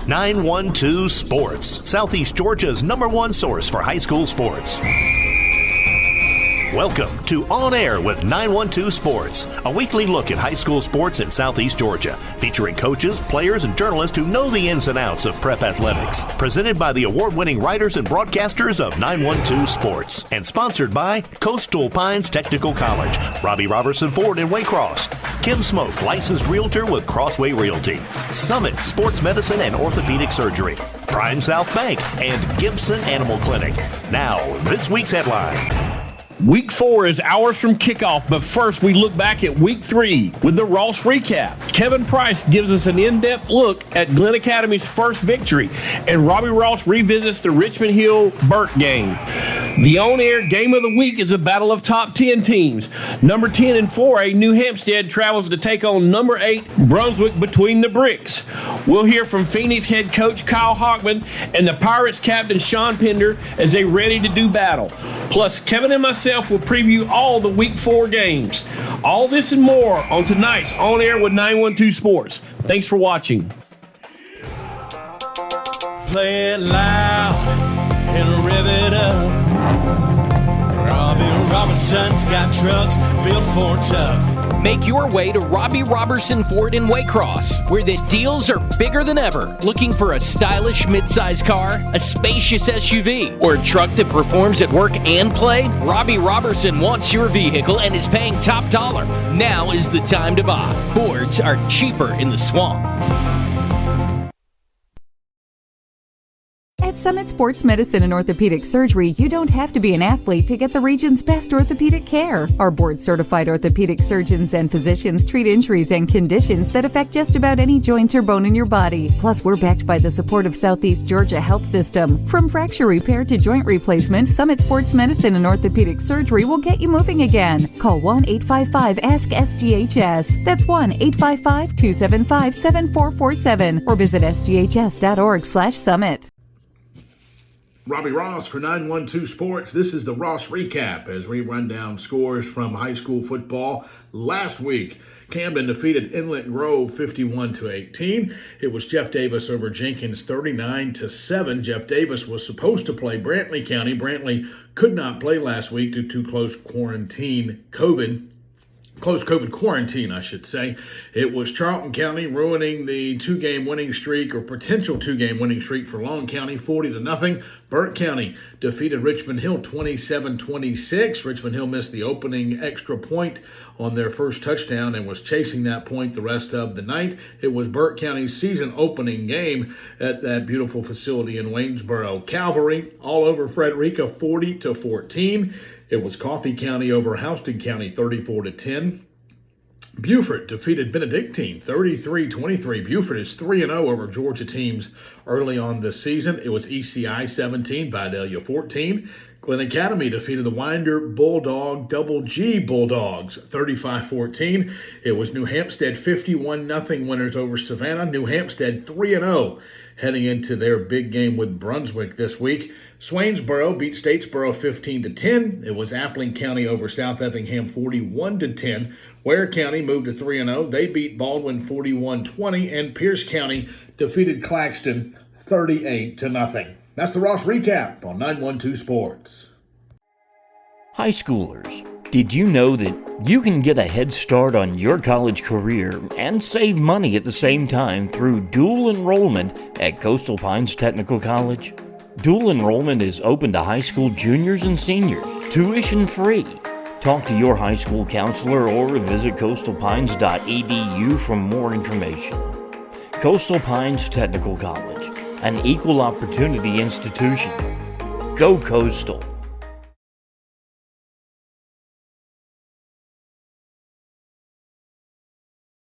912 Sports, Southeast Georgia's #1 source for high school sports. Welcome to On Air with 912 Sports, a weekly look at high school sports in Southeast Georgia, featuring coaches, players, and journalists who know the ins and outs of prep athletics. Presented by the award-winning writers and broadcasters of 912 Sports, and sponsored by Coastal Pines Technical College, Robbie Robertson Ford in Waycross, Kim Smoke, licensed realtor with Crossway Realty, Summit Sports Medicine and Orthopedic Surgery, Prime South Bank, and Gibson Animal Clinic. Now, this week's headline. Week 4 is hours from kickoff, but first we look back at Week 3 with the Ross recap. Kevin Price gives us an in-depth look at Glenn Academy's first victory, and Robbie Ross revisits the Richmond Hill-Burt game. The on-air game of the week is a battle of top 10 teams. Number 10 in 4A, New Hampstead travels to take on number 8, Brunswick between the bricks. We'll hear from Phoenix head coach Kyle Hockman and the Pirates captain Sean Pender as they ready to do battle. Plus, Kevin and myself will preview all the Week 4 games. All this and more on tonight's On Air with 912 Sports. Thanks for watching. Play it loud and rev it up. Robbie Robertson's got trucks built for tough. Make your way to Robbie Robertson Ford in Waycross, where the deals are bigger than ever. Looking for a stylish midsize car, a spacious SUV, or a truck that performs at work and play? Robbie Robertson wants your vehicle and is paying top dollar. Now is the time to buy. Fords are cheaper in the swamp. At Summit Sports Medicine and Orthopedic Surgery, you don't have to be an athlete to get the region's best orthopedic care. Our board-certified orthopedic surgeons and physicians treat injuries and conditions that affect just about any joint or bone in your body. Plus, we're backed by the support of Southeast Georgia Health System. From fracture repair to joint replacement, Summit Sports Medicine and Orthopedic Surgery will get you moving again. Call 1-855-ASK-SGHS. That's 1-855-275-7447 or visit sghs.org/summit. Robbie Ross for 912 Sports. This is the Ross Recap as we run down scores from high school football. Last week, Camden defeated Inlet Grove 51-18. It was Jeff Davis over Jenkins 39-7. Jeff Davis was supposed to play Brantley County. Brantley could not play last week due to close COVID quarantine, I should say. It was Charlton County ruining the two-game winning streak or potential two-game winning streak for Long County, 40-0. Burt County defeated Richmond Hill 27-26. Richmond Hill missed the opening extra point on their first touchdown and was chasing that point the rest of the night. It was Burt County's season opening game at that beautiful facility in Waynesboro. Calvary all over Frederica 40-14. It was Coffee County over Houston County 34-10. Beaufort defeated Benedictine 33-23. Beaufort is 3-0 over Georgia teams early on this season. It was ECI 17, Vidalia 14. Glen Academy defeated the Winder Bulldog Double G Bulldogs 35-14. It was New Hampstead 51-0 winners over Savannah. New Hampstead 3-0 heading into their big game with Brunswick this week. Swainsboro beat Statesboro 15-10. It was Appling County over South Effingham 41-10. Ware County moved to 3-0. They beat Baldwin 41-20, and Pierce County defeated Claxton 38-0. That's the Ross Recap on 912 Sports. High schoolers, did you know that you can get a head start on your college career and save money at the same time through dual enrollment at Coastal Pines Technical College? Dual enrollment is open to high school juniors and seniors, tuition free. Talk to your high school counselor or visit coastalpines.edu for more information. Coastal Pines Technical College, an equal opportunity institution. Go Coastal.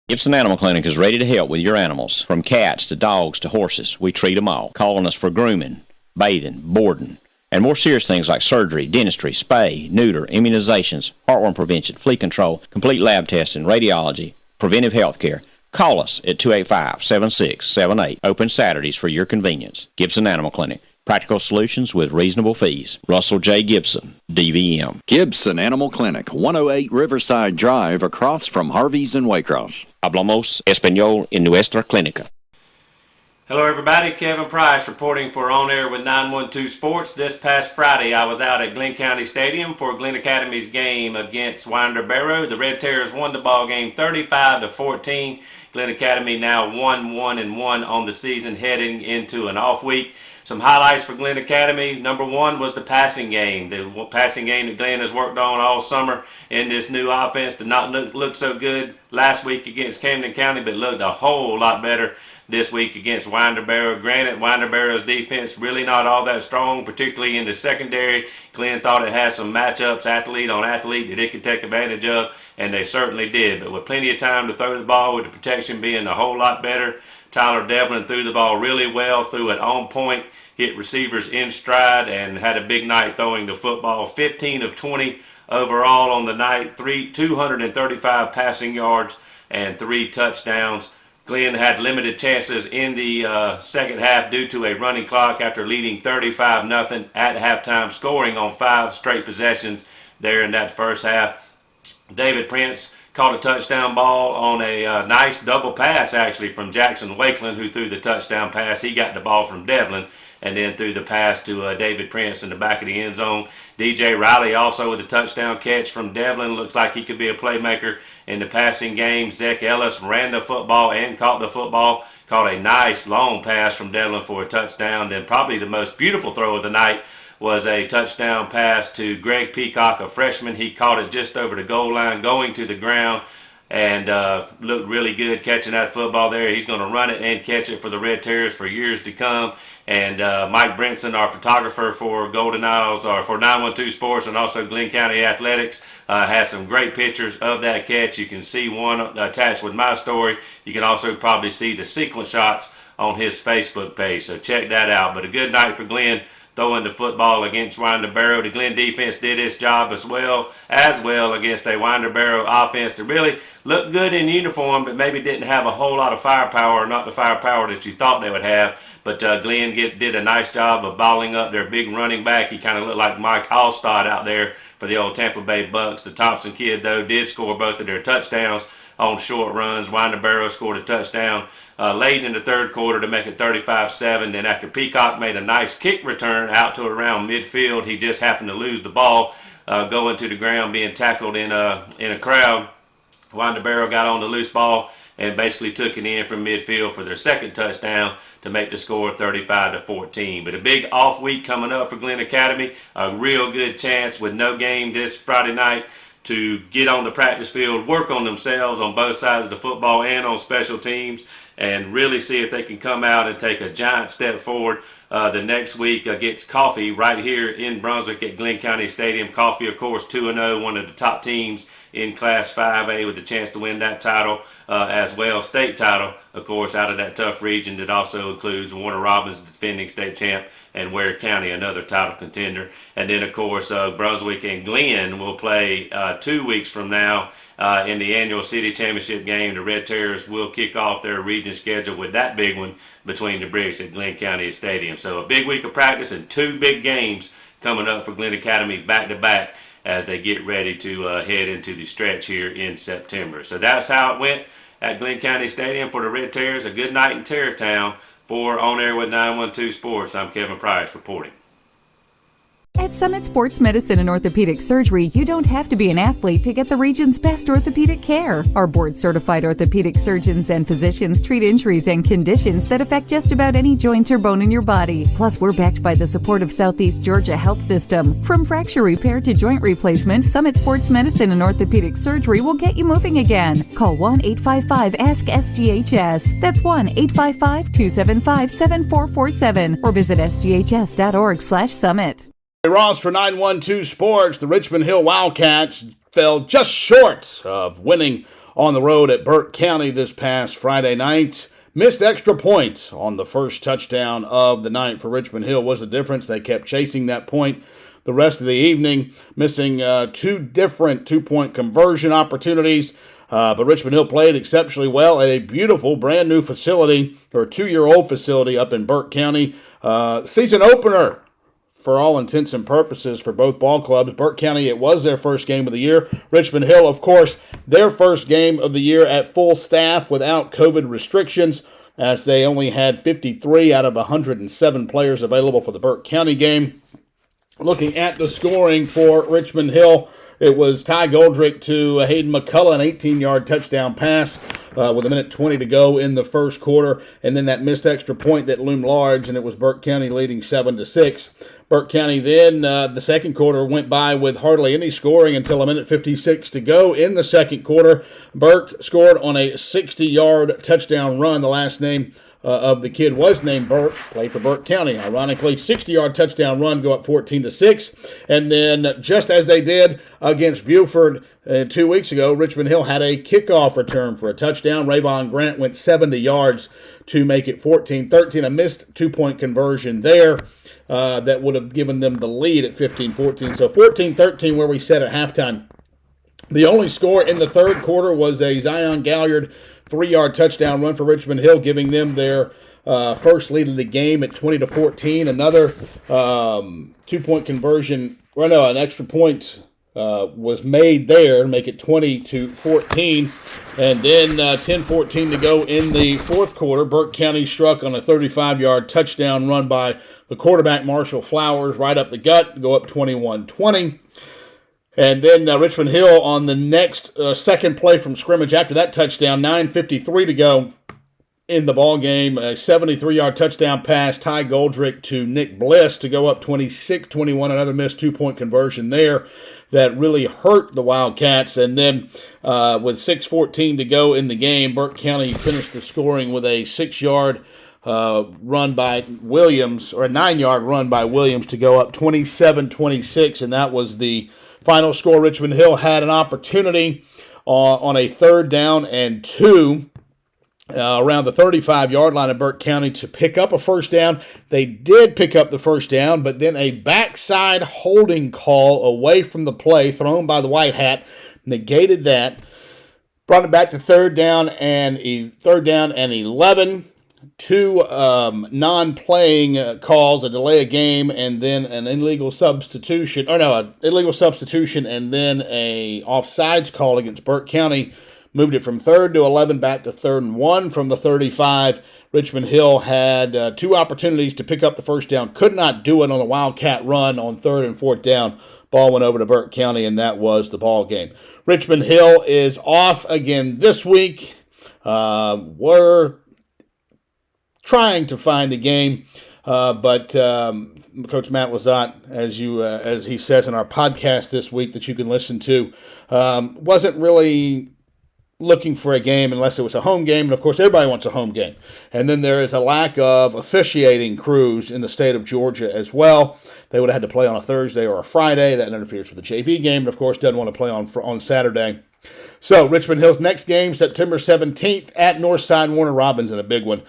Gibson Animal Clinic is ready to help with your animals. From cats to dogs to horses, we treat them all. Call on us for grooming, bathing, boarding, and more serious things like surgery, dentistry, spay, neuter, immunizations, heartworm prevention, flea control, complete lab testing, radiology, preventive health care. Call us at 285-7678. Open Saturdays for your convenience. Gibson Animal Clinic. Practical solutions with reasonable fees. Russell J. Gibson, DVM. Gibson Animal Clinic, 108 Riverside Drive, across from Harvey's in Waycross. Hablamos español en nuestra clínica. Hello everybody, Kevin Price reporting for On Air with 912 Sports. This past Friday I was out at Glenn County Stadium for Glenn Academy's game against Winder Barrow. The Red Terrors won the ball game 35-14. Glenn Academy now 1-1-1 on the season, heading into an off week. Some highlights for Glenn Academy. Number one was the passing game. The passing game that Glenn has worked on all summer in this new offense did not look so good last week against Camden County, but looked a whole lot better this week against Winder Barrow. Granted, Winder Barrow's defense really not all that strong, particularly in the secondary. Glenn thought it had some matchups, athlete on athlete, that it could take advantage of, and they certainly did. But with plenty of time to throw the ball, with the protection being a whole lot better, Tyler Devlin threw the ball really well, threw it on point, hit receivers in stride, and had a big night throwing the football. 15 of 20 overall on the night, 235 passing yards, and 3 touchdowns. Glenn had limited chances in the second half due to a running clock after leading 35-0 at halftime, scoring on 5 straight possessions there in that first half. David Prince caught a touchdown ball on a nice double pass, actually, from Jackson Wakeland, who threw the touchdown pass. He got the ball from Devlin and then threw the pass to David Prince in the back of the end zone. DJ Riley also with a touchdown catch from Devlin. Looks like he could be a playmaker in the passing game. Zach Ellis ran the football and caught the football. Caught a nice long pass from Devlin for a touchdown. Then probably the most beautiful throw of the night was a touchdown pass to Greg Peacock, a freshman. He caught it just over the goal line, going to the ground, and looked really good catching that football there. He's going to run it and catch it for the Red Terrors for years to come. And Mike Brinson, our photographer for Golden Isles, or for 912 Sports, and also Glenn County Athletics, has some great pictures of that catch. You can see one attached with my story. You can also probably see the sequence shots on his Facebook page, so check that out. But a good night for Glenn throwing the football against Winder Barrow. The Glenn defense did its job as well against a Winder Barrow offense that really looked good in uniform, but maybe didn't have a whole lot of firepower, or not the firepower that you thought they would have. But Glenn did a nice job of balling up their big running back. He kind of looked like Mike Allstott out there for the old Tampa Bay Bucks. The Thompson kid, though, did score both of their touchdowns on short runs. Winder Barrow scored a touchdown late in the third quarter to make it 35-7. Then after Peacock made a nice kick return out to around midfield, he just happened to lose the ball going to the ground, being tackled in a crowd. Winder Barrow got on the loose ball and basically took it in from midfield for their second touchdown to make the score 35-14. But a big off week coming up for Glenn Academy. A real good chance with no game this Friday night to get on the practice field, work on themselves on both sides of the football and on special teams, and really see if they can come out and take a giant step forward the next week against Coffee right here in Brunswick at Glenn County Stadium. Coffee, of course, 2-0, one of the top teams in Class 5A with a chance to win that title as well, state title, of course, out of that tough region that also includes Warner Robins, defending state champ, and Ware County, another title contender. And then, of course, Brunswick and Glenn will play 2 weeks from now in the annual city championship game. The Red Terrors will kick off their region schedule with that big one between the bricks at Glenn County Stadium. So a big week of practice and 2 big games coming up for Glenn Academy back-to-back as they get ready to head into the stretch here in September. So that's how it went at Glenn County Stadium for the Red Terrors. A good night in Terrortown. For On Air with 912 Sports, I'm Kevin Price reporting. At Summit Sports Medicine and Orthopedic Surgery, you don't have to be an athlete to get the region's best orthopedic care. Our board-certified orthopedic surgeons and physicians treat injuries and conditions that affect just about any joint or bone in your body. Plus, we're backed by the support of Southeast Georgia Health System. From fracture repair to joint replacement, Summit Sports Medicine and Orthopedic Surgery will get you moving again. Call 1-855-ASK-SGHS. That's 1-855-275-7447 or visit sghs.org/summit. Ross for 912 Sports. The Richmond Hill Wildcats fell just short of winning on the road at Burke County this past Friday night. Missed extra point on the first touchdown of the night for Richmond Hill was the difference. They kept chasing that point the rest of the evening, missing 2 different 2-point conversion opportunities. But Richmond Hill played exceptionally well at a beautiful brand new facility, or a 2-year-old facility up in Burke County. Season opener for all intents and purposes for both ball clubs. Burke County, it was their first game of the year. Richmond Hill, of course, their first game of the year at full staff without COVID restrictions. as they only had 53 out of 107 players available for the Burke County game. Looking at the scoring for Richmond Hill, it was Ty Goldrick to Hayden McCullough, an 18-yard touchdown pass with 1:20 to go in the first quarter, and then that missed extra point that loomed large, and it was Burke County leading 7-6. Burke County then, the second quarter went by with hardly any scoring until 1:56 to go in the second quarter. Burke scored on a 60-yard touchdown run. The last name of the kid was named Burke, played for Burke County. Ironically, 60-yard touchdown run, go up 14-6. And then just as they did against Buford 2 weeks ago, Richmond Hill had a kickoff return for a touchdown. Rayvon Grant went 70 yards to make it 14-13. A missed two-point conversion there that would have given them the lead at 15-14. So 14-13 where we set at halftime. The only score in the third quarter was a Zion Galliard 3-yard touchdown run for Richmond Hill, giving them their first lead of the game at 20-14. Another two-point conversion, an extra point was made there to make it 20-14. And then 10-14 to go in the fourth quarter. Burke County struck on a 35-yard touchdown run by the quarterback, Marshall Flowers, right up the gut, go up 21-20. And then Richmond Hill on the next second play from scrimmage after that touchdown, 9:53 to go in the ball game. A 73-yard touchdown pass, Ty Goldrick to Nick Bliss to go up 26-21. Another missed two-point conversion there that really hurt the Wildcats. And then with 6:14 to go in the game, Burke County finished the scoring with a 6-yard run by Williams, or a 9-yard run by Williams to go up 27-26, and that was the final score. Richmond Hill had an opportunity on a 3rd down and 2 around the 35-yard line of Burke County to pick up a first down. They did pick up the first down, but then a backside holding call away from the play thrown by the White Hat negated that. Brought it back to 3rd down and 11. 2 non-playing calls, a delay of game, and then an illegal substitution, and then a offsides call against Burke County. Moved it from 3rd to 11 back to 3rd and 1 from the 35. Richmond Hill had 2 opportunities to pick up the first down. Could not do it on a Wildcat run on 3rd and 4th down. Ball went over to Burke County, and that was the ball game. Richmond Hill is off again this week. We're trying to find a game, but Coach Matt Lazat, as he says in our podcast this week that you can listen to, wasn't really looking for a game unless it was a home game, and of course everybody wants a home game. And then there is a lack of officiating crews in the state of Georgia as well. They would have had to play on a Thursday or a Friday. That interferes with the JV game, and of course doesn't want to play on Saturday. So Richmond Hill's next game, September 17th at Northside Warner Robins, and a big one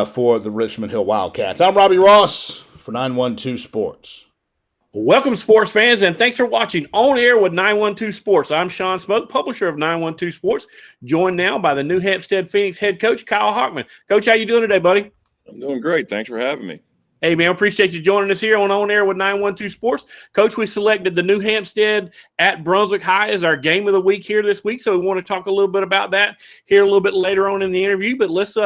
for the Richmond Hill Wildcats. I'm Robbie Ross for 912 Sports. Welcome, sports fans, and thanks for watching On Air with 912 Sports. I'm Sean Smoke, publisher of 912 Sports, joined now by the New Hampstead Phoenix head coach, Kyle Hockman. Coach, how you doing today, buddy? I'm doing great. Thanks for having me. Hey, man, appreciate you joining us here on Air with 912 Sports. Coach, we selected the New Hampstead at Brunswick High as our game of the week here this week, so we want to talk a little bit about that here a little bit later on in the interview. But let's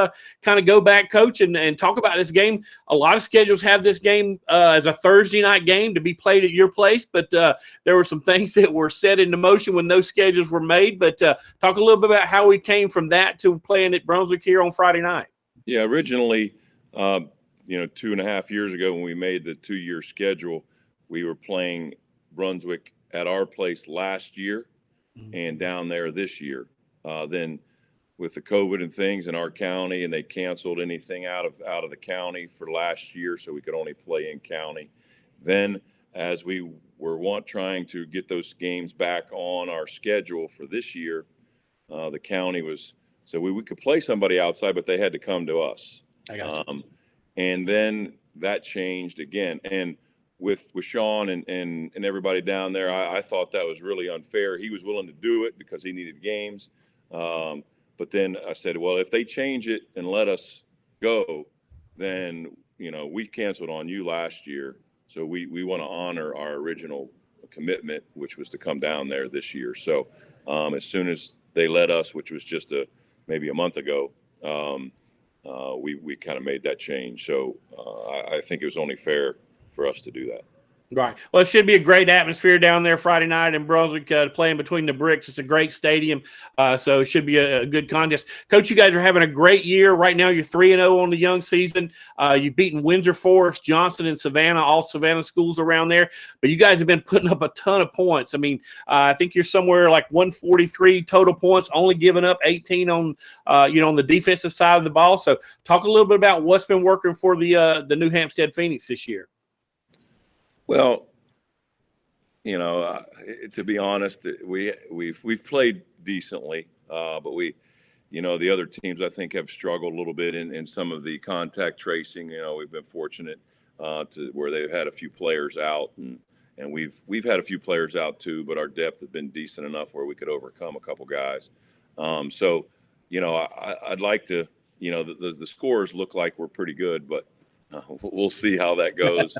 kind of go back, Coach, and talk about this game. A lot of schedules have this game as a Thursday night game to be played at your place, but there were some things that were set into motion when those schedules were made. But talk a little bit about how we came from that to playing at Brunswick here on Friday night. Yeah, originally – 2.5 years ago when we made the 2-year schedule, we were playing Brunswick at our place last year and down there this year. Then with the COVID and things in our county, and they canceled anything out of the county for last year, so we could only play in county. Then as we were trying to get those games back on our schedule for this year, the county so we could play somebody outside, but they had to come to us. I got you. And then that changed again. And with Sean and everybody down there, I thought that was really unfair. He was willing to do it because he needed games. But then I said, well, if they change it and let us go, then, we canceled on you last year. So we want to honor our original commitment, which was to come down there this year. So as soon as they let us, which was just maybe a month ago, we kind of made that change. So I think it was only fair for us to do that. Right. Well, it should be a great atmosphere down there Friday night in Brunswick, playing between the bricks. It's a great stadium, so it should be a good contest. Coach, you guys are having a great year. Right now, you're 3-0 on the young season. You've beaten Windsor Forest, Johnston, and Savannah, all Savannah schools around there. But you guys have been putting up a ton of points. I mean, I think you're somewhere like 143 total points, only giving up 18 on, on the defensive side of the ball. So talk a little bit about what's been working for the New Hampstead Phoenix this year. Well, to be honest, we've played decently, but the other teams I think have struggled a little bit in some of the contact tracing. We've been fortunate to where they've had a few players out, and we've had a few players out too, but our depth has been decent enough where we could overcome a couple guys. So I'd like to, the scores look like we're pretty good, but we'll see how that goes.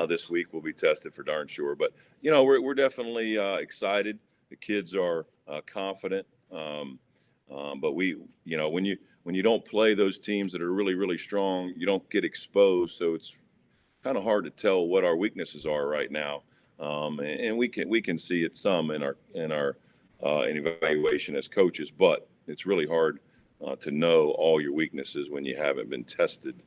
This week we'll be tested for darn sure, but we're definitely excited. The kids are confident, but when you don't play those teams that are really, really strong, you don't get exposed. So it's kind of hard to tell what our weaknesses are right now, and we can see it some in our evaluation as coaches, but it's really hard to know all your weaknesses when you haven't been tested.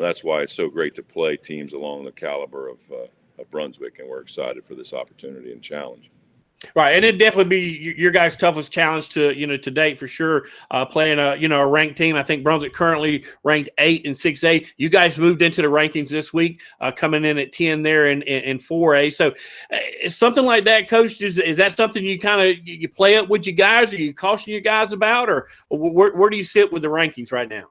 That's why it's so great to play teams along the caliber of Brunswick, and we're excited for this opportunity and challenge. Right, and it'd definitely be your guys' toughest challenge to date for sure. Playing a ranked team. I think Brunswick currently ranked 8 in 6A. You guys moved into the rankings this week, coming in at 10 there in 4A. So, is something like that, Coach? Is that something you kind of you play up with you guys, or you caution you guys about, or where do you sit with the rankings right now?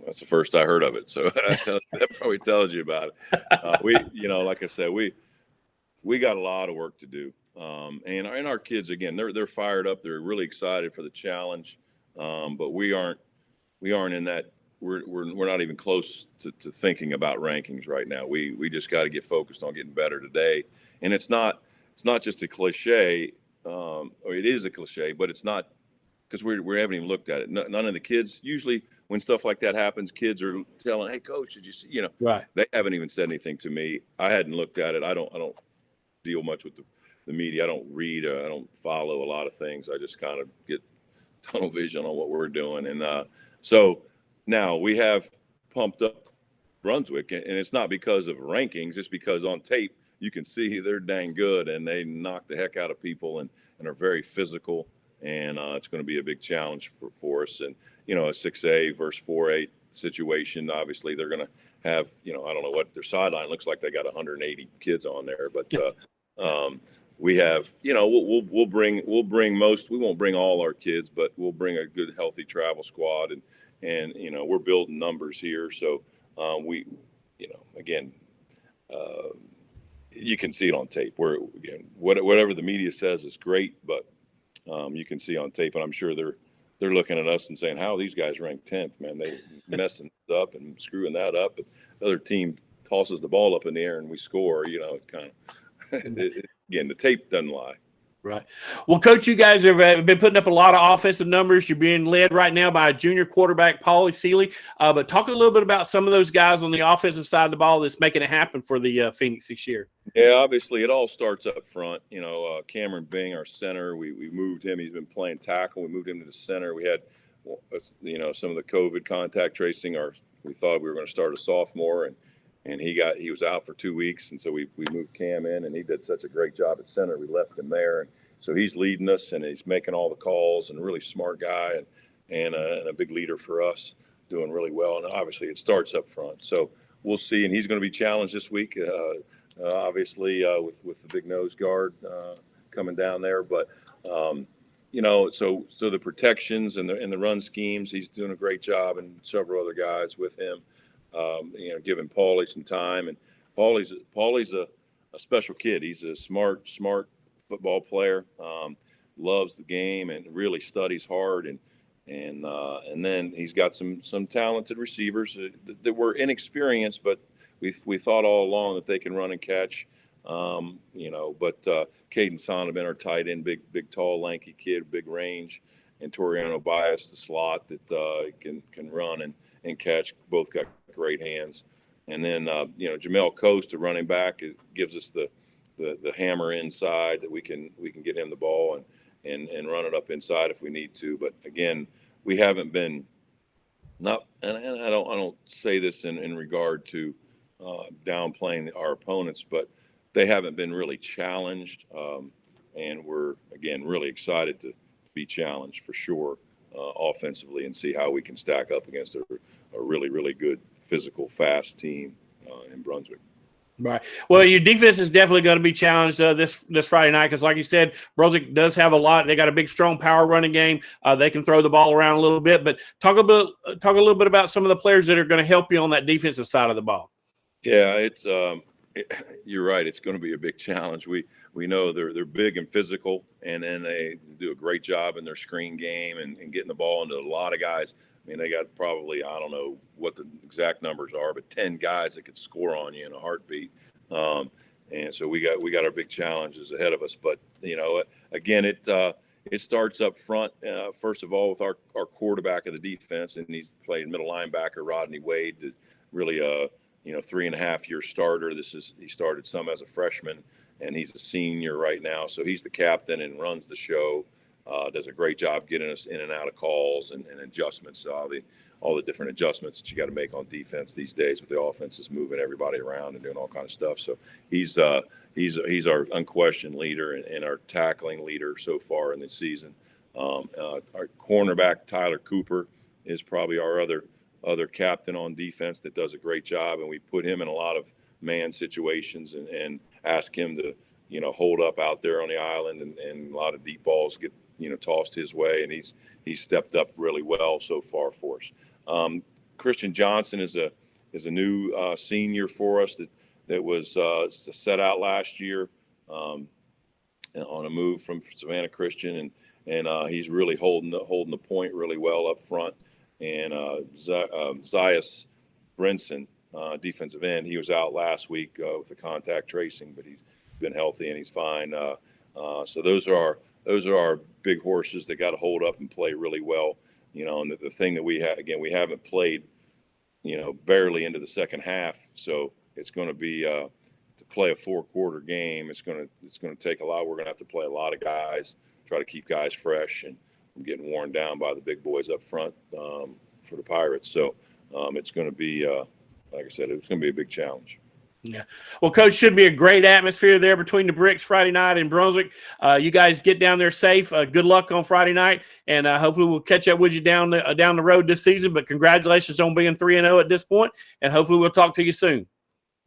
That's the first I heard of it, so that probably tells you about it. Like I said, we got a lot of work to do, and our kids, again, they're fired up. They're really excited for the challenge, but we aren't in that. We're not even close to thinking about rankings right now. We just got to get focused on getting better today, and it's not just a cliche, or it is a cliche, but it's not, because we haven't even looked at it. None of the kids usually. When stuff like that happens, kids are telling, "Hey, coach, did you see?" Right. They haven't even said anything to me. I hadn't looked at it. I don't deal much with the media. I don't read. I don't follow a lot of things. I just kind of get tunnel vision on what we're doing. And so now we have pumped up Brunswick, and it's not because of rankings. It's because on tape you can see they're dang good, and they knock the heck out of people and are very physical. And it's going to be a big challenge for us. And a 6A versus 4A situation, obviously they're going to have, I don't know what their sideline looks like. They got 180 kids on there, but we have, we'll bring most. We won't bring all our kids, but we'll bring a good, healthy travel squad, and we're building numbers here. So again, you can see it on tape. Whatever the media says is great, but you can see on tape, and I'm sure they're looking at us and saying, "How are these guys ranked 10th? Man, they messing up and screwing that up." But the other team tosses the ball up in the air and we score. It kind of again, the tape doesn't lie. Right. Well, Coach, you guys have been putting up a lot of offensive numbers. You're being led right now by a junior quarterback, Paulie Seeley. But talk a little bit about some of those guys on the offensive side of the ball that's making it happen for the Phoenix this year. Yeah, obviously it all starts up front. Cameron Bing, our center, we moved him. He's been playing tackle. We moved him to the center. We had, some of the COVID contact tracing. We thought we were going to start a sophomore, and he was out for 2 weeks, and so we moved Cam in, and he did such a great job at center. We left him there, and so he's leading us, and he's making all the calls, and a really smart guy, and a big leader for us, doing really well. And obviously it starts up front, so we'll see. And he's going to be challenged this week, obviously with the big nose guard coming down there, but so the protections and the run schemes, he's doing a great job, and several other guys with him. Giving Paulie some time, and Paulie's a special kid. He's a smart football player, loves the game, and really studies hard, and then he's got some talented receivers that were inexperienced, but we thought all along that they can run and catch. But Caden Sonneman, our tight end, big tall lanky kid, big range, Toriano Bias, the slot that can run and catch. Both got great hands. And then Jamel Coast, the running back, it gives us the hammer inside that we can get him the ball and run it up inside if we need to. But again, we haven't been not, and I don't say this in regard to downplaying our opponents, but they haven't been really challenged, and we're again really excited to be challenged for sure offensively and see how we can stack up against a really, really good physical, fast team in Brunswick. Right. Well, your defense is definitely going to be challenged this Friday night because, like you said, Brunswick does have a lot. They got a big, strong power running game. They can throw the ball around a little bit. But talk a little bit about some of the players that are going to help you on that defensive side of the ball. Yeah, you're right. It's going to be a big challenge. We know they're big and physical, and then they do a great job in their screen game and getting the ball into a lot of guys. I mean, they got probably, I don't know what the exact numbers are, but 10 guys that could score on you in a heartbeat. And so we got our big challenges ahead of us. But, again, it starts up front, first of all, with our quarterback of the defense, and he's played middle linebacker, Rodney Wade, really 3.5-year starter. He started some as a freshman, and he's a senior right now. So he's the captain and runs the show. Does a great job getting us in and out of calls and adjustments. All the different adjustments that you got to make on defense these days with the offense is moving everybody around and doing all kind of stuff. So he's our unquestioned leader and our tackling leader so far in the season. Our cornerback Tyler Cooper is probably our other captain on defense that does a great job, and we put him in a lot of man situations and ask him to hold up out there on the island, and a lot of deep balls get tossed his way, and he's stepped up really well so far for us. Christian Johnson is a new senior for us that was set out last year on a move from Savannah Christian, and he's really holding the point really well up front. And Zias Brinson, defensive end, he was out last week with the contact tracing, but he's been healthy and he's fine. So those are our big horses that got to hold up and play really well. And the thing that we haven't played, barely into the second half. So it's going to be to play a 4-quarter game. It's going to take a lot. We're going to have to play a lot of guys, try to keep guys fresh and from getting worn down by the big boys up front for the Pirates. So it's going to be, like I said, it's going to be a big challenge. Yeah. Well, Coach, should be a great atmosphere there between the Bricks Friday night in Brunswick. You guys get down there safe. Good luck on Friday night, and hopefully we'll catch up with you down the road this season. But congratulations on being 3-0 at this point, and hopefully we'll talk to you soon.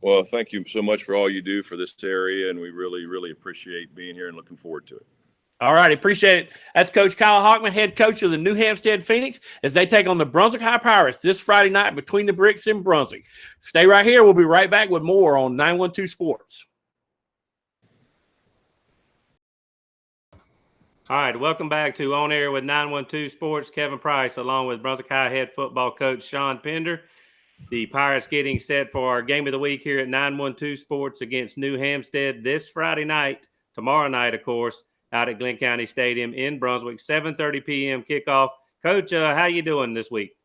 Well, thank you so much for all you do for this area, and we really, really appreciate being here and looking forward to it. All right, appreciate it. That's Coach Kyle Hockman, head coach of the New Hampstead Phoenix, as they take on the Brunswick High Pirates this Friday night between the Bricks in Brunswick. Stay right here. We'll be right back with more on 912 Sports. All right, welcome back to On Air with 912 Sports. Kevin Price, along with Brunswick High head football coach Sean Pender. The Pirates getting set for our game of the week here at 912 Sports against New Hampstead this Friday night, tomorrow night, of course, out at Glenn County Stadium in Brunswick, 7:30 p.m. kickoff. Coach, how you doing this week?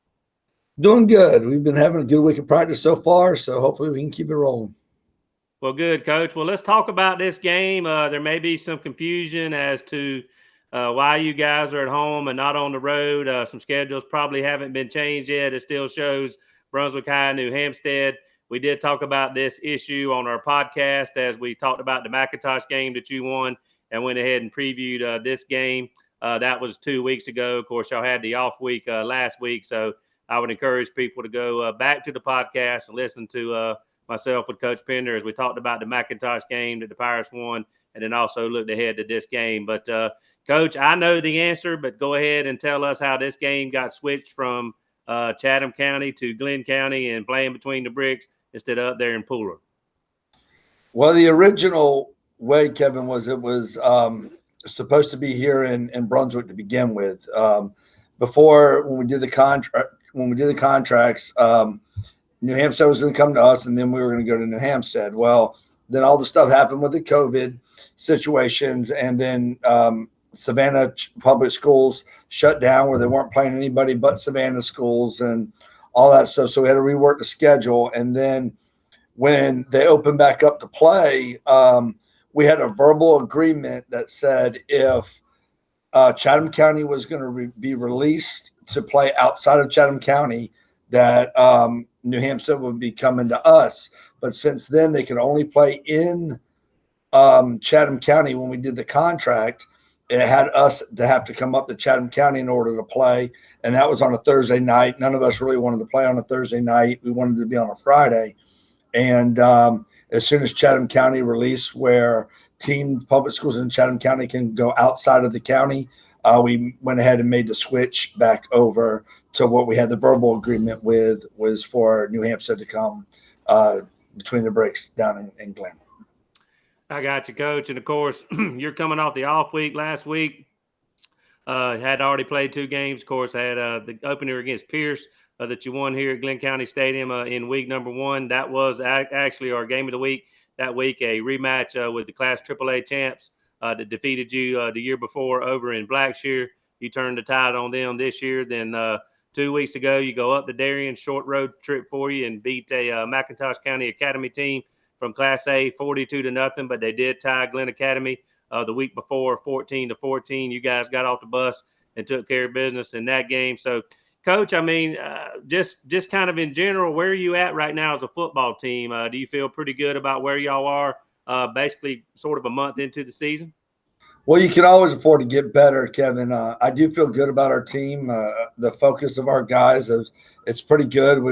Doing good. We've been having a good week of practice so far, so hopefully we can keep it rolling. Well, good, Coach. Well, let's talk about this game. There may be some confusion as to why you guys are at home and not on the road. Some schedules probably haven't been changed yet. It still shows Brunswick High, New Hampstead. We did talk about this issue on our podcast as we talked about the McIntosh game that you won and went ahead and previewed this game. That was 2 weeks ago. Of course, y'all had the off week last week, so I would encourage people to go back to the podcast and listen to myself with Coach Pender as we talked about the McIntosh game that the Pirates won, and then also looked ahead to this game. But, Coach, I know the answer, but go ahead and tell us how this game got switched from Chatham County to Glenn County and playing between the Bricks instead of up there in Pooler. Well, the original way, Kevin, was it was supposed to be here in Brunswick to begin with. Before, when we did the contracts, New Hampstead was going to come to us, and then we were going to go to New Hampstead. Well, then all the stuff happened with the COVID situations, and then Savannah public schools shut down where they weren't playing anybody but Savannah schools and all that stuff. So we had to rework the schedule. And then when they opened back up to play, we had a verbal agreement that said if Chatham County was going to be released to play outside of Chatham County, that New Hampstead would be coming to us. But since then, they could only play in Chatham County. When we did the contract, it had us to have to come up to Chatham County in order to play. And that was on a Thursday night. None of us really wanted to play on a Thursday night. We wanted to be on a Friday. And as soon as Chatham County released where team public schools in Chatham County can go outside of the county, we went ahead and made the switch back over to what we had the verbal agreement with, was for New Hampshire to come between the breaks down in Glen. I got you, Coach. And, of course, you're coming off the off week last week. Had already played 2 games. Of course, had the opener against Pierce that you won here at Glenn County Stadium in week number 1. That was actually our game of the week that week, a rematch with the Class AAA champs that defeated you the year before over in Blackshear. You turned the tide on them this year. Then 2 weeks ago, you go up to Darien, short road trip for you, and beat a McIntosh County Academy team from Class A 42-0, but they did tie Glen Academy the week before 14-14. You guys got off the bus and took care of business in that game. So, Coach, I mean, just kind of in general, where are you at right now as a football team? Do you feel pretty good about where y'all are basically sort of a month into the season? Well, you can always afford to get better, Kevin. I do feel good about our team. The focus of our guys it's pretty good.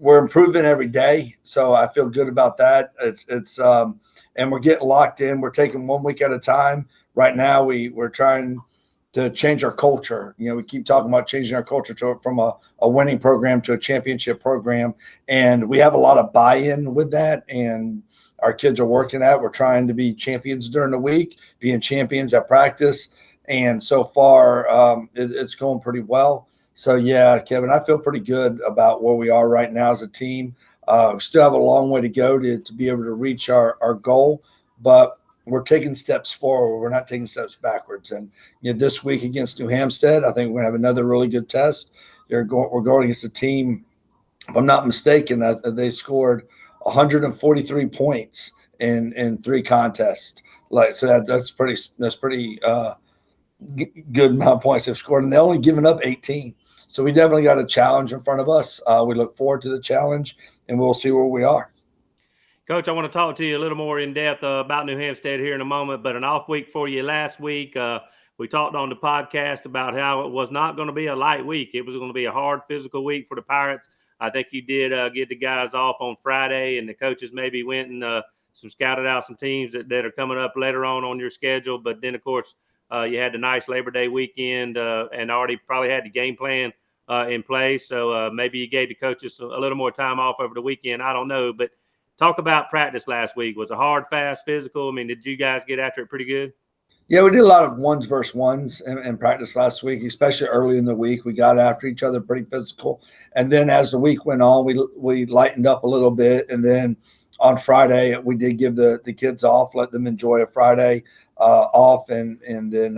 We're improving every day, so I feel good about that. It's and we're getting locked in. We're taking 1 week at a time. Right now, we're trying to change our culture. You know, we keep talking about changing our culture from a winning program to a championship program, and we have a lot of buy-in with that. And our kids are working at. We're trying to be champions during the week, being champions at practice, and so far it's going pretty well. So, yeah, Kevin, I feel pretty good about where we are right now as a team. We still have a long way to go to be able to reach our goal, but we're taking steps forward. We're not taking steps backwards. And this week against New Hampstead, I think we're going to have another really good test. We're going against a team, if I'm not mistaken, they scored 143 points in 3 contests. So that's pretty good amount of points they've scored, and they've only given up 18. So we definitely got a challenge in front of us. We look forward to the challenge, and we'll see where we are. Coach, I want to talk to you a little more in depth about New Hampstead here in a moment, but an off week for you last week. We talked on the podcast about how it was not going to be a light week. It was going to be a hard physical week for the Pirates. I think you did get the guys off on Friday, and the coaches maybe went and scouted out some teams that are coming up later on your schedule. But then, of course, you had the nice Labor Day weekend and already probably had the game plan in place. So maybe you gave the coaches a little more time off over the weekend. I don't know. But talk about practice last week. Was it hard, fast, physical? I mean, did you guys get after it pretty good? Yeah, we did a lot of ones versus ones in practice last week, especially early in the week. We got after each other pretty physical. And then as the week went on, we lightened up a little bit. And then on Friday, we did give the kids off, let them enjoy a Friday off. And then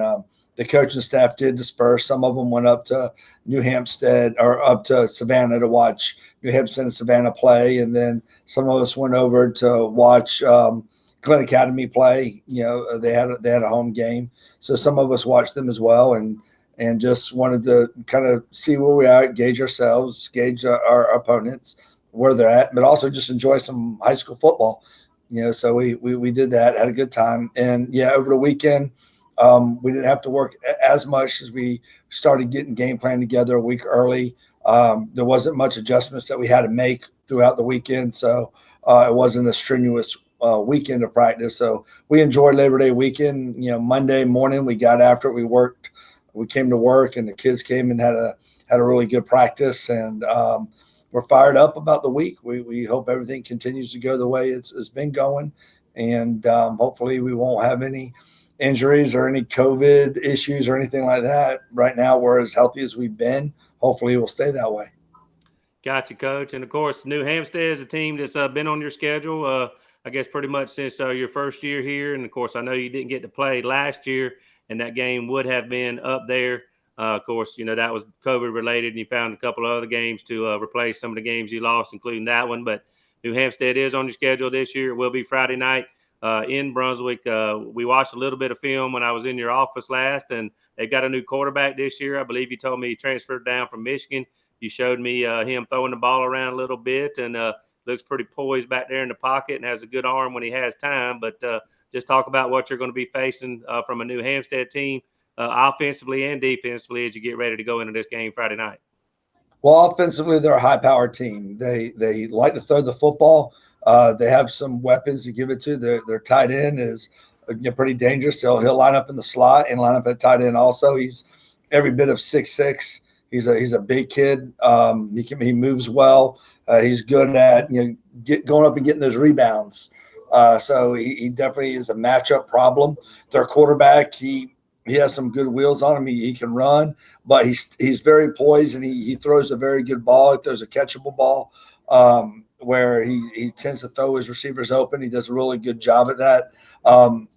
the coaching staff did disperse. Some of them went up to New Hampstead or up to Savannah to watch New Hampstead and Savannah play. And then some of us went over to watch Glen Academy play. They had a home game, so some of us watched them as well, and just wanted to kind of see where we are, gauge ourselves, gauge our opponents, where they're at, but also just enjoy some high school football. So we did that, had a good time, and over the weekend we didn't have to work as much as we started getting game plan together a week early. There wasn't much adjustments that we had to make throughout the weekend, so it wasn't a strenuous weekend of practice. So we enjoyed Labor Day weekend. Monday morning we got after it. We worked. We came to work, and the kids came and had a really good practice. And we're fired up about the week. We hope everything continues to go the way it's been going, and hopefully we won't have any injuries or any COVID issues or anything like that. Right now we're as healthy as we've been. Hopefully we'll stay that way. Gotcha, Coach. And of course, New Hampstead is a team that's been on your schedule I guess, pretty much since your first year here. And of course, I know you didn't get to play last year, and that game would have been up there. Of course, that was COVID related, and you found a couple of other games to replace some of the games you lost, including that one. But New Hampstead is on your schedule this year. It will be Friday night in Brunswick. We watched a little bit of film when I was in your office last, and they've got a new quarterback this year. I believe you told me he transferred down from Michigan. You showed me him throwing the ball around a little bit, and looks pretty poised back there in the pocket and has a good arm when he has time. But just talk about what you're going to be facing from a New Hampstead team, offensively and defensively, as you get ready to go into this game Friday night. Well, offensively, they're a high-powered team. They like to throw the football. They have some weapons to give it to. Their tight end is pretty dangerous. He'll line up in the slot and line up at tight end also. He's every bit of 6'6". He's a big kid. He moves well. He's good at going up and getting those rebounds. So he definitely is a matchup problem. Their quarterback, he has some good wheels on him. He can run, but he's very poised, and he throws a very good ball. He throws a catchable ball where he tends to throw his receivers open. He does a really good job at that.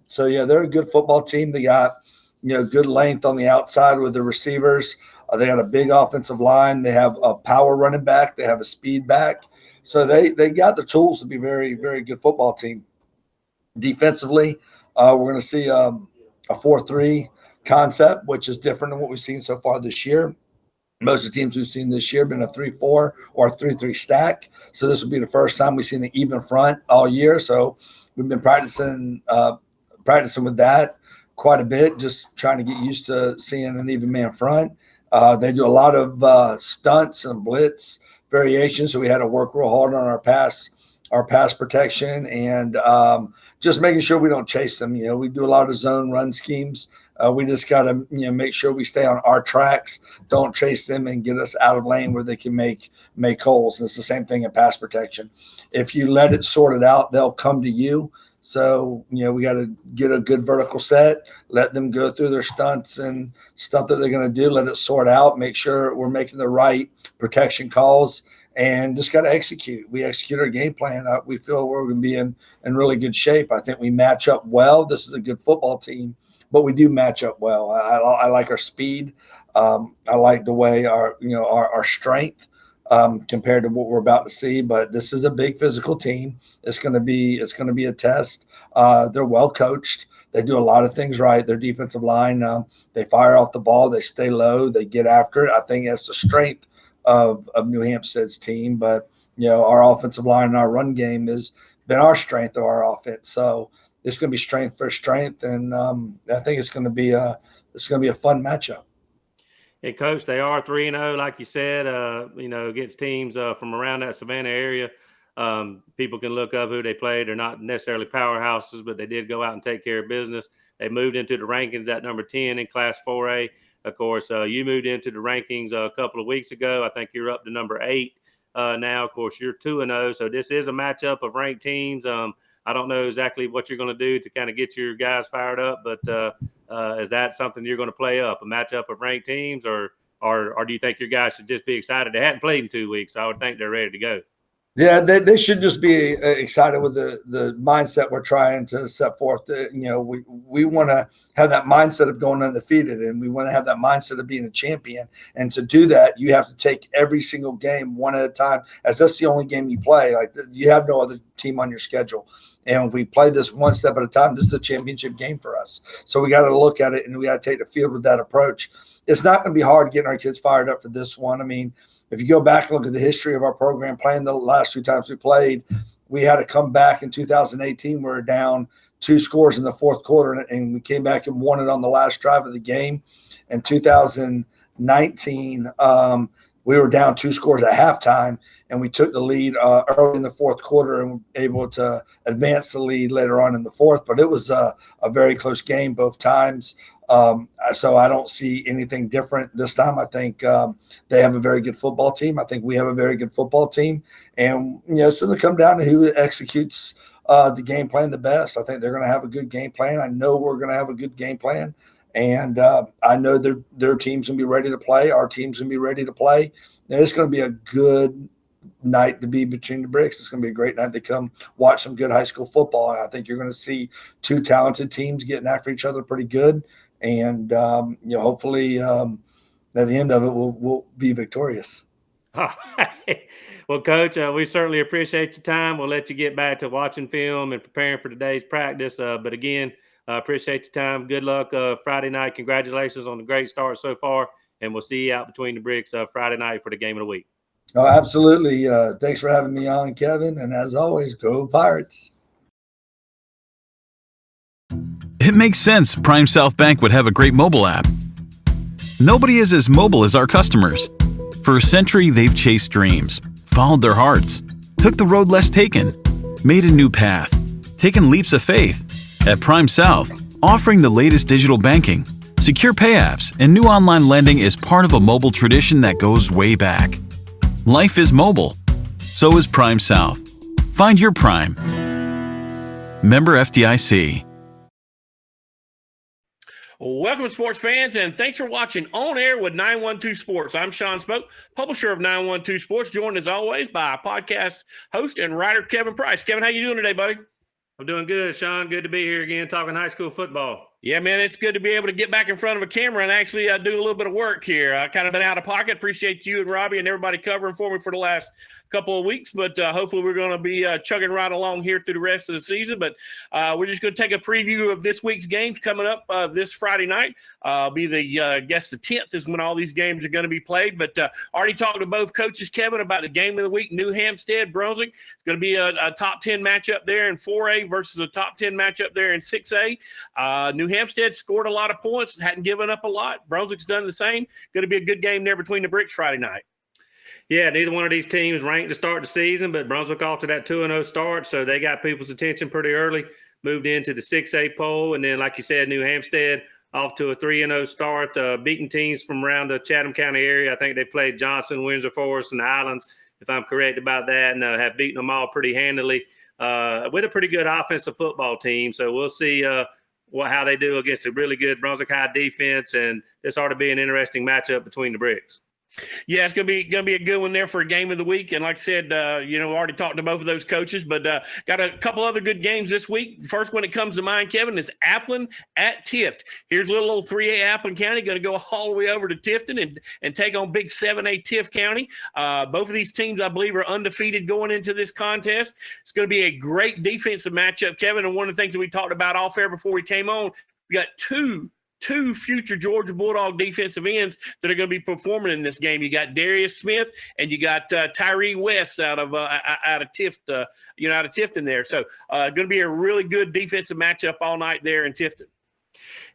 So they're a good football team. They got good length on the outside with the receivers. They got a big offensive line. They have a power running back. They have a speed back. So they got the tools to be very, very good football team. Defensively, we're going to see a 4-3 concept, which is different than what we've seen so far this year. Most of the teams we've seen this year have been a 3-4 or a 3-3 stack. So this will be the first time we've seen an even front all year. So we've been practicing with that quite a bit, just trying to get used to seeing an even man front. They do a lot of stunts and blitz variations, so we had to work real hard on our pass protection and just making sure we don't chase them. We do a lot of zone run schemes. We just got to make sure we stay on our tracks, don't chase them, and get us out of lane where they can make holes. And it's the same thing in pass protection. If you let it sort it out, they'll come to you. So, we got to get a good vertical set, let them go through their stunts and stuff that they're going to do, let it sort out, make sure we're making the right protection calls, and just got to execute. We execute our game plan. We feel we're going to be in really good shape. I think we match up well. This is a good football team, but we do match up well. I like our speed. I like the way our strength. Compared to what we're about to see, but this is a big physical team. It's going to be a test. They're well coached. They do a lot of things right. Their defensive line, they fire off the ball. They stay low. They get after it. I think that's the strength of New Hampstead's team. But our offensive line and our run game has been our strength of our offense. So it's going to be strength for strength, and I think it's going to be a fun matchup. Hey, Coach, they are 3-0, like you said, against teams from around that Savannah area. People can look up who they played. They're not necessarily powerhouses, but they did go out and take care of business. They moved into the rankings at number 10 in Class 4A. Of course, you moved into the rankings a couple of weeks ago. I think you're up to number 8 now. Of course, you're 2-0, so this is a matchup of ranked teams. I don't know exactly what you're going to do to kind of get your guys fired up, but is that something you're going to play up, a matchup of ranked teams, or do you think your guys should just be excited? They hadn't played in 2 weeks, so I would think they're ready to go. Yeah, they should just be excited with the mindset we're trying to set forth. We want to have that mindset of going undefeated, and we want to have that mindset of being a champion. And to do that, you have to take every single game one at a time, as that's the only game you play. Like, you have no other team on your schedule. And we play this one step at a time. This is a championship game for us. So we got to look at it, and we got to take the field with that approach. It's not going to be hard getting our kids fired up for this one. I mean, if you go back and look at the history of our program, playing the last 2 times we played, we had to come back in 2018. We were down 2 scores in the fourth quarter, and we came back and won it on the last drive of the game. In 2019, we were down 2 scores at halftime, and we took the lead early in the fourth quarter and were able to advance the lead later on in the fourth. But it was a very close game both times. So I don't see anything different this time. I think they have a very good football team. I think we have a very good football team. And, it's going to come down to who executes the game plan the best. I think they're going to have a good game plan. I know we're going to have a good game plan. And I know their team's going to be ready to play. Our team's going to be ready to play. And it's going to be a good night to be between the bricks. It's going to be a great night to come watch some good high school football. And I think you're going to see two talented teams getting after each other pretty good. And, hopefully at the end of it, we'll be victorious. Well, Coach, we certainly appreciate your time. We'll let you get back to watching film and preparing for today's practice. But again, appreciate your time. Good luck Friday night. Congratulations on the great start so far. And we'll see you out between the bricks Friday night for the game of the week. Oh, absolutely. Thanks for having me on, Kevin. And as always, go Pirates. It makes sense Prime South Bank would have a great mobile app. Nobody is as mobile as our customers. For a century, they've chased dreams, followed their hearts, took the road less taken, made a new path, taken leaps of faith. At Prime South, offering the latest digital banking, secure pay apps, and new online lending is part of a mobile tradition that goes way back. Life is mobile. So is Prime South. Find your Prime. Member FDIC. Welcome, sports fans, and thanks for watching On Air with 912 Sports. I'm Sean Spoke, publisher of 912 Sports, joined as always by podcast host and writer Kevin Price. Kevin, how you doing today, buddy? I'm doing good, Sean. Good to be here again talking high school football. Yeah, man, it's good to be able to get back in front of a camera and actually do a little bit of work here. I kind of been out of pocket. Appreciate you and Robbie and everybody covering for me for the last couple of weeks, but hopefully we're going to be chugging right along here through the rest of the season. But we're just going to take a preview of this week's games coming up this Friday night. Be the I guess the 10th is when all these games are going to be played. But already talked to both coaches, Kevin, about the game of the week. New Hampstead, Brunswick. It's going to be a top 10 matchup there in 4A versus a top 10 matchup there in 6A. New Hampstead scored a lot of points, hadn't given up a lot. Brunswick's done the same. Going to be a good game there between the bricks Friday night. Yeah, neither one of these teams ranked to start the season, but Brunswick off to that 2-0 start, so they got people's attention pretty early, moved into the 6A poll, and then, like you said, New Hampstead off to a 3-0 start, beating teams from around the Chatham County area. I think they played Johnson, Windsor Forest, and the Islands, if I'm correct about that, and have beaten them all pretty handily with a pretty good offensive football team. So we'll see how they do against a really good Brunswick High defense, and this ought to be an interesting matchup between the bricks. Yeah, it's gonna be a good one there for a game of the week. And like I said, we already talked to both of those coaches, but got a couple other good games this week. First one that comes to mind, Kevin, is Applin at Tift. Here's little old 3A Applin County going to go all the way over to Tifton and take on big 7A Tift County. Both of these teams, I believe, are undefeated going into this contest. It's going to be a great defensive matchup, Kevin. And one of the things that we talked about off air before we came on, we got two future Georgia Bulldog defensive ends that are going to be performing in this game. You got Darius Smith and you got Tyree West out of Tift, out of Tifton there. So going to be a really good defensive matchup all night there in Tifton.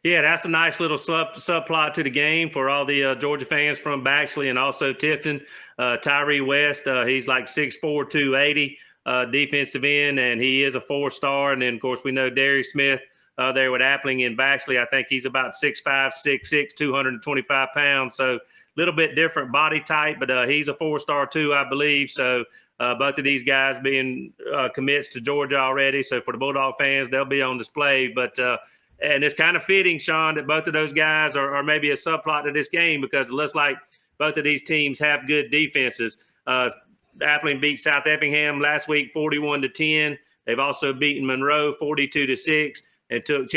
Yeah, that's a nice little subplot to the game for all the Georgia fans from Baxley and also Tifton. Tyree West, he's like 6'4", 280 defensive end, and he is a 4-star. And then, of course, we know Darius Smith there with Appling in Baxley. I think he's about 6'5", 6'6", 225 pounds. So a little bit different body type, but he's a 4-star too, I believe. So both of these guys being commits to Georgia already. So for the Bulldog fans, they'll be on display. But and it's kind of fitting, Sean, that both of those guys are maybe a subplot to this game because it looks like both of these teams have good defenses. Appling beat South Effingham last week 41-10. They've also beaten Monroe 42-6. And took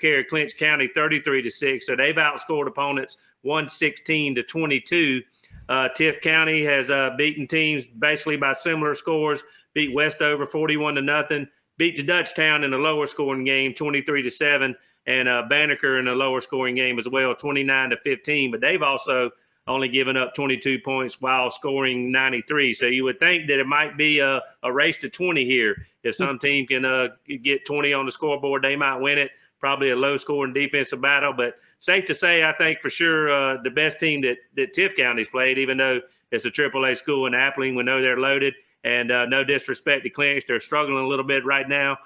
care of Clinch County 33-6. So they've outscored opponents 116-22. Tift County has beaten teams basically by similar scores. Beat Westover 41-0. Beat the Dutchtown in a lower scoring game 23-7. And Banneker in a lower scoring game as well 29-15. But they've also only given up 22 points while scoring 93. So you would think that it might be a race to 20 here. If some team can get 20 on the scoreboard, they might win it. Probably a low-scoring defensive battle. But safe to say, I think for sure the best team that Tift County's played, even though it's a AAA school in Appling, we know they're loaded. And no disrespect to Clinch, they're struggling a little bit right now.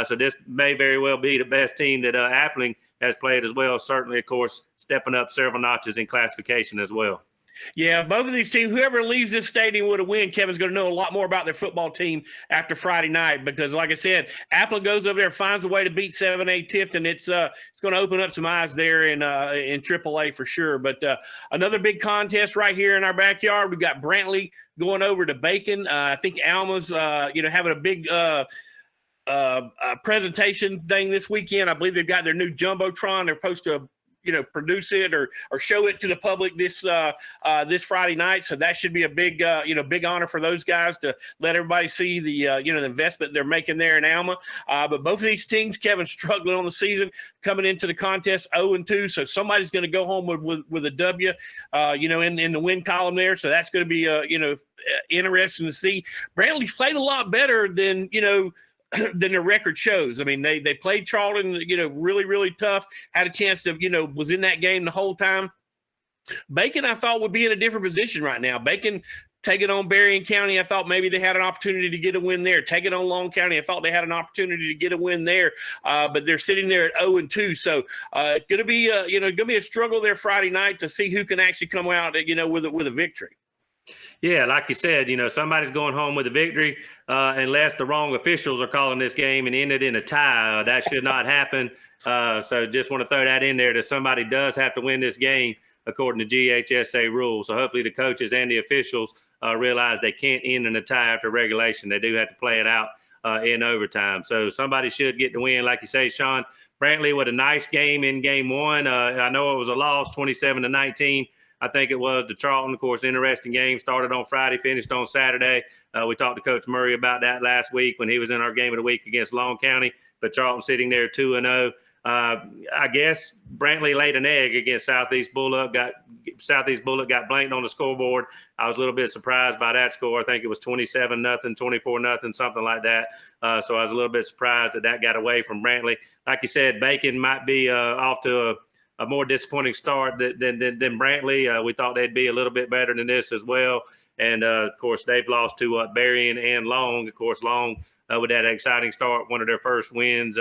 So this may very well be the best team that Appling has played as well. Certainly, of course, stepping up several notches in classification as well. Yeah, both of these teams, whoever leaves this stadium with a win, Kevin's going to know a lot more about their football team after Friday night because, like I said, Appleton goes over there, finds a way to beat 7A Tifton. It's going to open up some eyes there in AAA for sure. But another big contest right here in our backyard. We've got Brantley going over to Bacon. I think Alma's, having a big presentation thing this weekend. I believe they've got their new Jumbotron. They're supposed to produce it or show it to the public this Friday night. So that should be a big honor for those guys to let everybody see the the investment they're making there in Alma. But both of these teams, Kevin, struggling on the season, coming into the contest 0-2. So somebody's going to go home with a W, in the win column there. So that's going to be interesting to see. Brantley's played a lot better than than the record shows. I mean, they played Charlton, really, really tough, had a chance to, was in that game the whole time. Bacon, I thought, would be in a different position right now. Bacon taking on Berrien County, I thought maybe they had an opportunity to get a win there. Taking on Long County, I thought they had an opportunity to get a win there, but they're sitting there at 0-2. So it's going to be a struggle there Friday night to see who can actually come out, with a victory. Yeah, like you said, somebody's going home with a victory unless the wrong officials are calling this game and end it in a tie. That should not happen. So just want to throw that in there that somebody does have to win this game according to GHSA rules. So hopefully the coaches and the officials realize they can't end in a tie after regulation. They do have to play it out in overtime. So somebody should get the win. Like you say, Sean, Brantley with a nice game in game one. I know it was a loss, 27-19. I think it was to Charlton. Of course, interesting game. Started on Friday, finished on Saturday. We talked to Coach Murray about that last week when he was in our game of the week against Long County. But Charlton sitting there 2-0. I guess Brantley laid an egg against Southeast Bullock. Southeast Bullock got blanked on the scoreboard. I was a little bit surprised by that score. I think it was 27-0, 24-0, something like that. So I was a little bit surprised that got away from Brantley. Like you said, Bacon might be off to a more disappointing start than Brantley. We thought they'd be a little bit better than this as well. And, of course, they've lost to Berrien and Long. Of course, Long with that exciting start, one of their first wins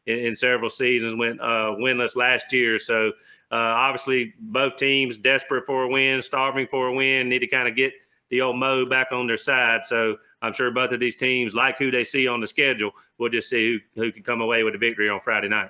in several seasons, went winless last year. So, obviously, both teams desperate for a win, starving for a win, need to kind of get the old mode back on their side. So I'm sure both of these teams like who they see on the schedule. We'll just see who can come away with a victory on Friday night.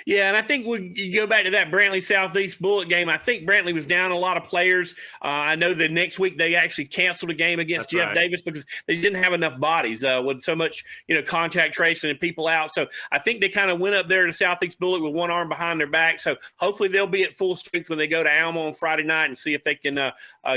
Yeah, and I think we go back to that Brantley Southeast Bullock game. I think Brantley was down a lot of players. I know that next week they actually canceled a game against Jeff Davis because they didn't have enough bodies with so much, contact tracing and people out. So I think they kind of went up there to Southeast Bullock with one arm behind their back. So hopefully they'll be at full strength when they go to Alma on Friday night and see if they can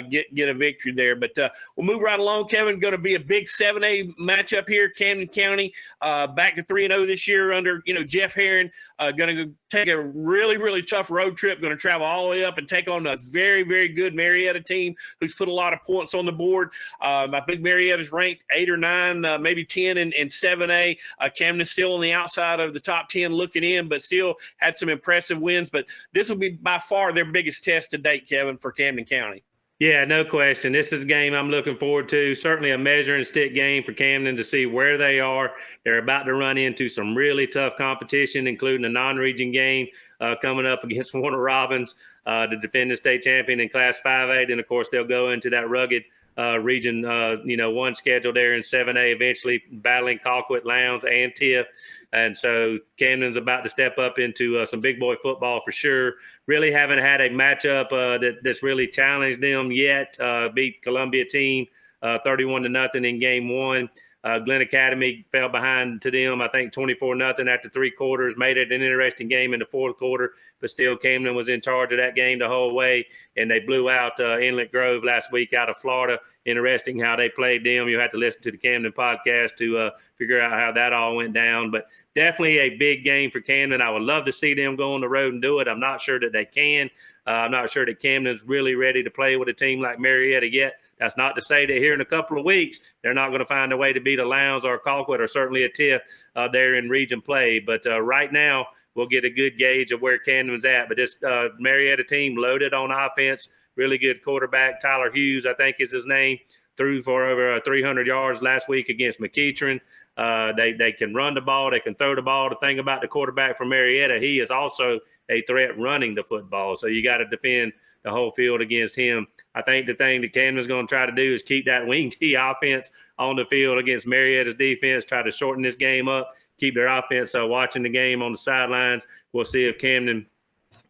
get a victory there. But we'll move right along, Kevin. Going to be a big 7A matchup here. Camden County back to 3-0 this year under Jeff Herron. Going to take a really, really tough road trip, going to travel all the way up and take on a very, very good Marietta team who's put a lot of points on the board. I think Marietta's ranked 8 or 9, maybe 10 in 7A. Camden's still on the outside of the top 10 looking in, but still had some impressive wins. But this will be by far their biggest test to date, Kevin, for Camden County. Yeah, no question. This is a game I'm looking forward to. Certainly a measuring stick game for Camden to see where they are. They're about to run into some really tough competition, including a non-region game coming up against Warner Robins, the defending state champion in Class 5A. And, of course, they'll go into that rugged Region 1 schedule there in 7A, eventually battling Colquitt, Lowndes, and Tiff. And so Camden's about to step up into some big boy football for sure. Really haven't had a matchup that's really challenged them yet. Beat Columbia team 31-0 in game one. Glen Academy fell behind to them, I think 24-0 after 3 quarters, made it an interesting game in the 4th quarter, but still Camden was in charge of that game the whole way, and they blew out Inlet Grove last week out of Florida. Interesting how they played them. You'll have to listen to the Camden podcast to figure out how that all went down, but definitely a big game for Camden. I would love to see them go on the road and do it. I'm not sure that they can. I'm not sure that Camden's really ready to play with a team like Marietta yet. That's not to say that here in a couple of weeks, they're not going to find a way to beat a Lowndes or a Colquitt or certainly a Tiff there in region play. But right now, we'll get a good gauge of where Camden's at. But this Marietta team loaded on offense, really good quarterback. Tyler Hughes, I think is his name, threw for over 300 yards last week against McEachern. They can run the ball. They can throw the ball. The thing about the quarterback from Marietta, he is also a threat running the football. So you got to defend the whole field against him. I think the thing that Camden's going to try to do is keep that wing T offense on the field against Marietta's defense, try to shorten this game up, keep their offense watching the game on the sidelines. We'll see if Camden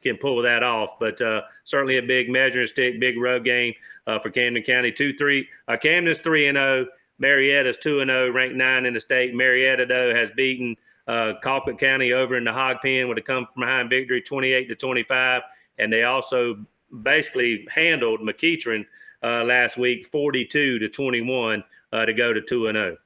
can pull that off. But certainly a big measuring stick, big road game for Camden County. Camden's 3-0. Marietta's 2-0, ranked 9 in the state. Marietta, though, has beaten Colquitt County over in the hog pen with a come-from-behind victory, 28-25. And they also basically handled McEachern last week, 42-21, to go to 2-0.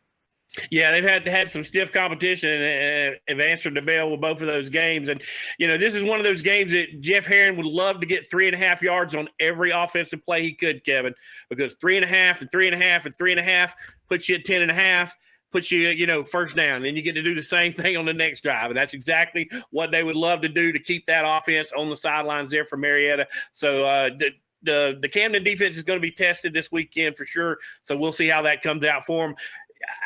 Yeah, they've had some stiff competition and have answered the bell with both of those games. And, this is one of those games that Jeff Herron would love to get 3.5 yards on every offensive play he could, Kevin, because 3.5 and 3.5 and 3.5 puts you at 10.5, puts you, first down. Then you get to do the same thing on the next drive. And that's exactly what they would love to do to keep that offense on the sidelines there for Marietta. So, the Camden defense is going to be tested this weekend for sure. So we'll see how that comes out for them.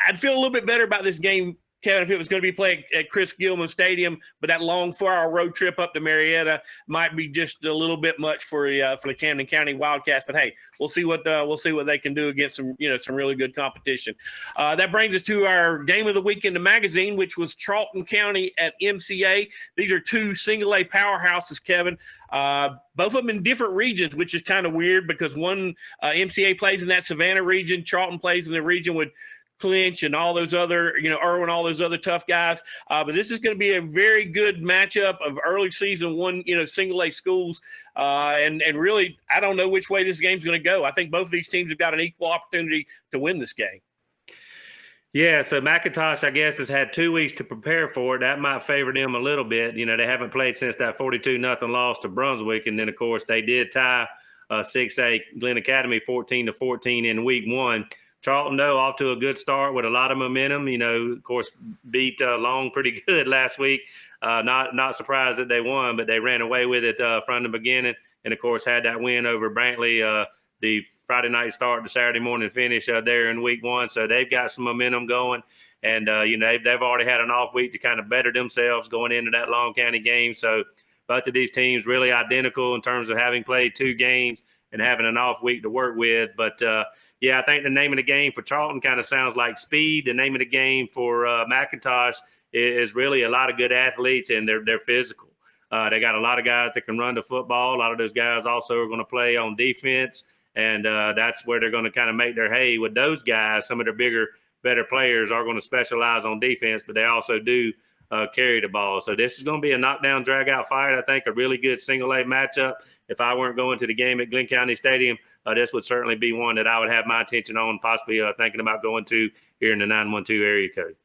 I'd feel a little bit better about this game, Kevin, if it was going to be played at Chris Gilman Stadium, but that long 4-hour road trip up to Marietta might be just a little bit much for the Camden County Wildcats. But hey, we'll see what they can do against some really good competition. That brings us to our game of the week in the magazine, which was Charlton County at MCA. These are two single A powerhouses, Kevin. Both of them in different regions, which is kind of weird because one MCA plays in that Savannah region, Charlton plays in the region with Clinch and all those other, Irwin, all those other tough guys. But this is going to be a very good matchup of early season one, single A schools. And really, I don't know which way this game's going to go. I think both of these teams have got an equal opportunity to win this game. Yeah, so McIntosh, I guess, has had 2 weeks to prepare for it. That might favor them a little bit. They haven't played since that 42-0 loss to Brunswick. And then, of course, they did tie 6A Glen Academy 14-14 in week 1. Charlton, though, off to a good start with a lot of momentum. Of course, beat Long pretty good last week. Not surprised that they won, but they ran away with it from the beginning. And, of course, had that win over Brantley, the Friday night start to Saturday morning finish there in week 1. So they've got some momentum going. And, they've already had an off week to kind of better themselves going into that Long County game. So both of these teams really identical in terms of having played 2 games and having an off week to work with. But, I think the name of the game for Charlton kind of sounds like speed. The name of the game for McIntosh is really a lot of good athletes, and they're physical. They got a lot of guys that can run the football. A lot of those guys also are going to play on defense, and that's where they're going to kind of make their hay with those guys. Some of the bigger, better players are going to specialize on defense, but they also do carry the ball. So this is going to be a knockdown, drag-out fight. I think a really good single-A matchup. If I weren't going to the game at Glen County Stadium, this would certainly be one that I would have my attention on, possibly thinking about going to here in the 912 area code.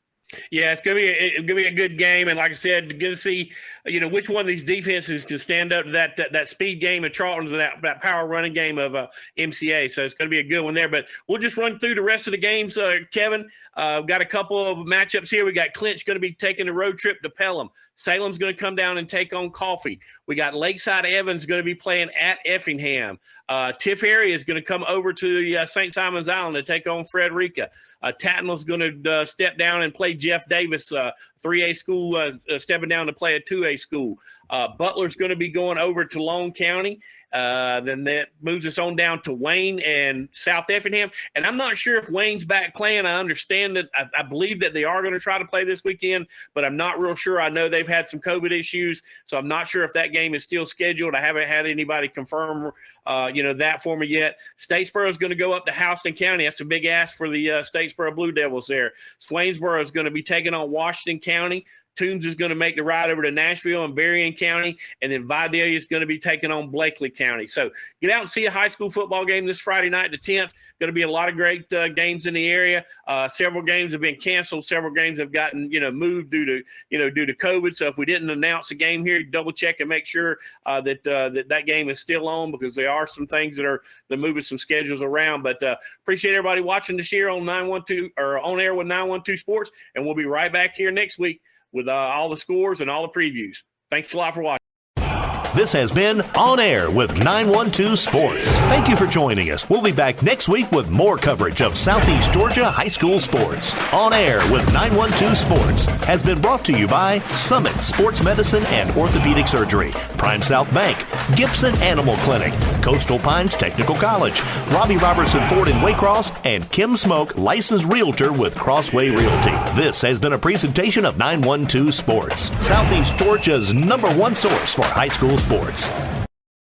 Yeah, it's gonna be a good game, and like I said, going to see which one of these defenses can stand up to that speed game of Charlton's and that power running game of MCA. So it's going to be a good one there. But we'll just run through the rest of the games, Kevin. We've got a couple of matchups here. We got Clinch going to be taking the road trip to Pelham. Salem's going to come down and take on Coffee. We got Lakeside Evans going to be playing at Effingham. Tiff Area is going to come over to St. Simon's Island to take on Frederica. Tatnall's going to step down and play Jeff Davis, 3A school, stepping down to play a 2A school. Butler's going to be going over to Long County. Then that moves us on down to Wayne and South Effingham. And I'm not sure if Wayne's back playing. I understand that. I believe that they are going to try to play this weekend, but I'm not real sure. I know they've had some COVID issues, so I'm not sure if that game is still scheduled. I haven't had anybody confirm, that for me yet. Statesboro is going to go up to Houston County. That's a big ask for the Statesboro Blue Devils there. Swainsboro is going to be taking on Washington County. Toombs is going to make the ride over to Nashville and Berrien County, and then Vidalia is going to be taking on Blakely County. So get out and see a high school football game this Friday night, the 10th. Going to be a lot of great games in the area. Several games have been canceled. Several games have gotten moved due to COVID. So if we didn't announce a game here, double check and make sure that game is still on, because there are some things that are moving some schedules around. But appreciate everybody watching this year on 912 or on air with 912 Sports, and we'll be right back here next week with all the scores and all the previews. Thanks a lot for watching. This has been On Air with 912 Sports. Thank you for joining us. We'll be back next week with more coverage of Southeast Georgia high school sports. On Air with 912 Sports has been brought to you by Summit Sports Medicine and Orthopedic Surgery, Prime South Bank, Gibson Animal Clinic, Coastal Pines Technical College, Robbie Robertson Ford in Waycross, and Kim Smoke, licensed realtor with Crossway Realty. This has been a presentation of 912 Sports, Southeast Georgia's #1 source for high school sports.